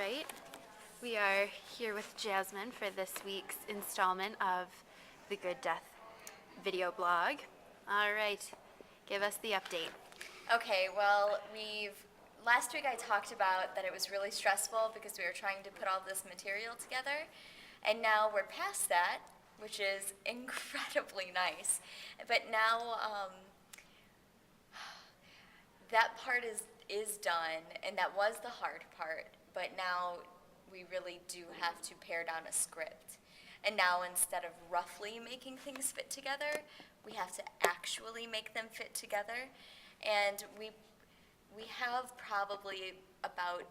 right. We are here with Jasmine for this week's installment of the Good Death video blog. All right, give us the update. Okay, well, last week I talked about that it was really stressful because we were trying to put all this material together, and now we're past that, which is incredibly nice. But now that part is done, and that was the hard part, but now we really do have to pare down a script. And now instead of roughly making things fit together, we have to actually make them fit together. And we have probably about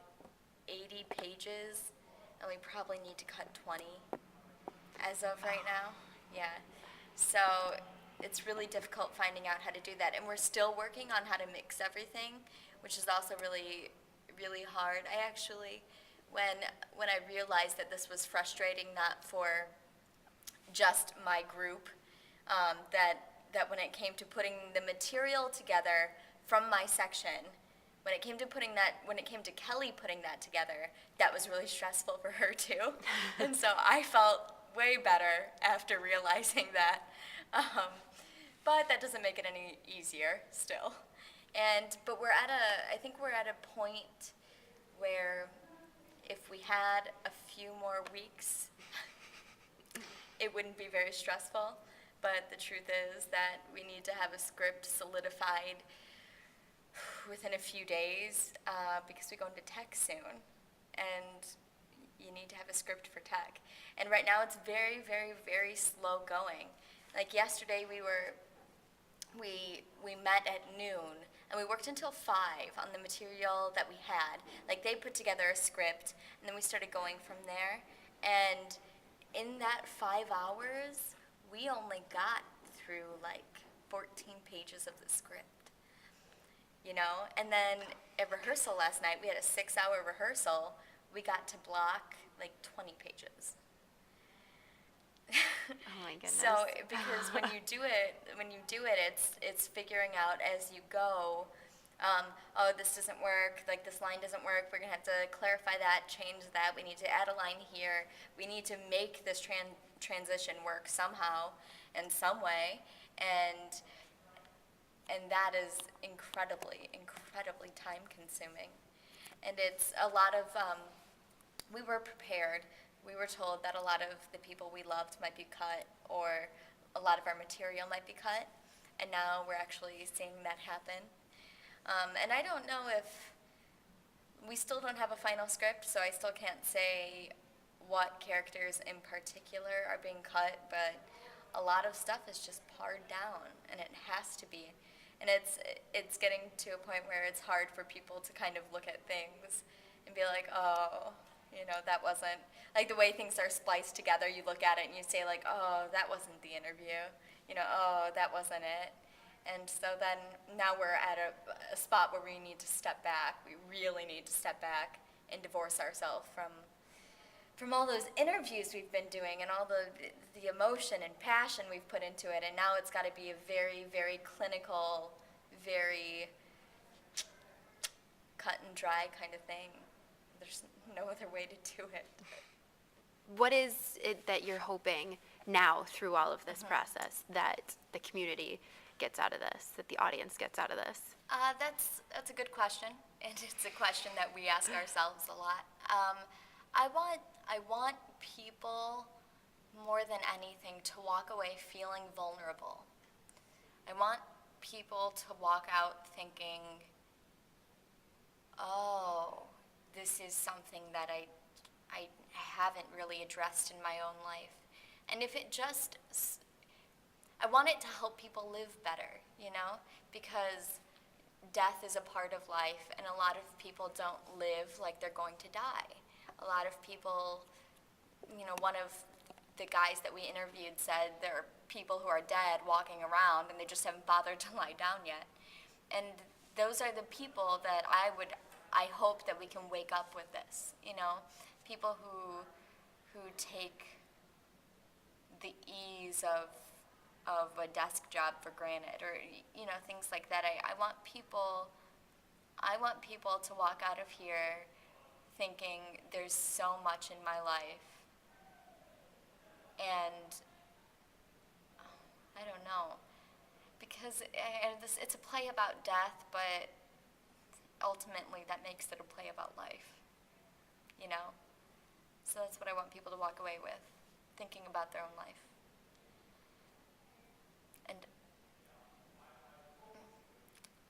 80 pages, and we probably need to cut 20 as of right now. Yeah. So it's really difficult finding out how to do that. And we're still working on how to mix everything, which is also really, really hard. I actually, when I realized that this was frustrating, not for just my group, that when it came to putting the material together from my section, when it came to Kelly putting that together, that was really stressful for her too. And so I felt way better after realizing that. But that doesn't make it any easier still. But I think we're at a point where if we had a few more weeks, it wouldn't be very stressful. But the truth is that we need to have a script solidified within a few days because we go into tech soon, and you need to have a script for tech. And right now it's very, very, very slow going. Like yesterday we met at noon, and we worked until 5 on the material that we had. Like they put together a script, and then we started going from there. And in that 5 hours, we only got through like 14 pages of the script, And then at rehearsal last night, we had a 6-hour rehearsal. We got to block like 20 pages. Oh my goodness. So because when you do it, it's figuring out as you go. Oh, this doesn't work. Like this line doesn't work. We're gonna have to clarify that, change that. We need to add a line here. We need to make this transition work somehow, in some way, and that is incredibly, incredibly time consuming. And it's a lot of. We were prepared. We were told that a lot of the people we loved might be cut, or a lot of our material might be cut, and now we're actually seeing that happen. And I don't know if, we still don't have a final script, so I still can't say what characters in particular are being cut, but a lot of stuff is just pared down, and it has to be. And it's getting to a point where it's hard for people to kind of look at things and be like, oh, that wasn't, like the way things are spliced together, you look at it and you say like, oh, that wasn't the interview, oh, that wasn't it. And so then now we're at a spot where we need to step back. We really need to step back and divorce ourselves from all those interviews we've been doing and all the emotion and passion we've put into it. And now it's got to be a very, very clinical, very cut and dry kind of thing. There's no other way to do it. What is it that you're hoping now through all of this process that the community gets out of this, that the audience gets out of this? That's a good question, and it's a question that we ask ourselves a lot. I want people more than anything to walk away feeling vulnerable. I want people to walk out thinking, oh, this is something that I haven't really addressed in my own life. And if it just, I want it to help people live better, because death is a part of life, and a lot of people don't live like they're going to die. A lot of people, one of the guys that we interviewed said there are people who are dead walking around and they just haven't bothered to lie down yet. And those are the people that I hope that we can wake up with this, people who take the ease of a desk job for granted, or things like that. I want people to walk out of here thinking there's so much in my life, and I don't know, because it's a play about death, but ultimately that makes it a play about life, you know? So that's what I want people to walk away with, thinking about their own life. And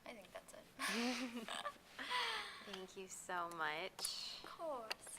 I think that's it. Thank you so much. Of course.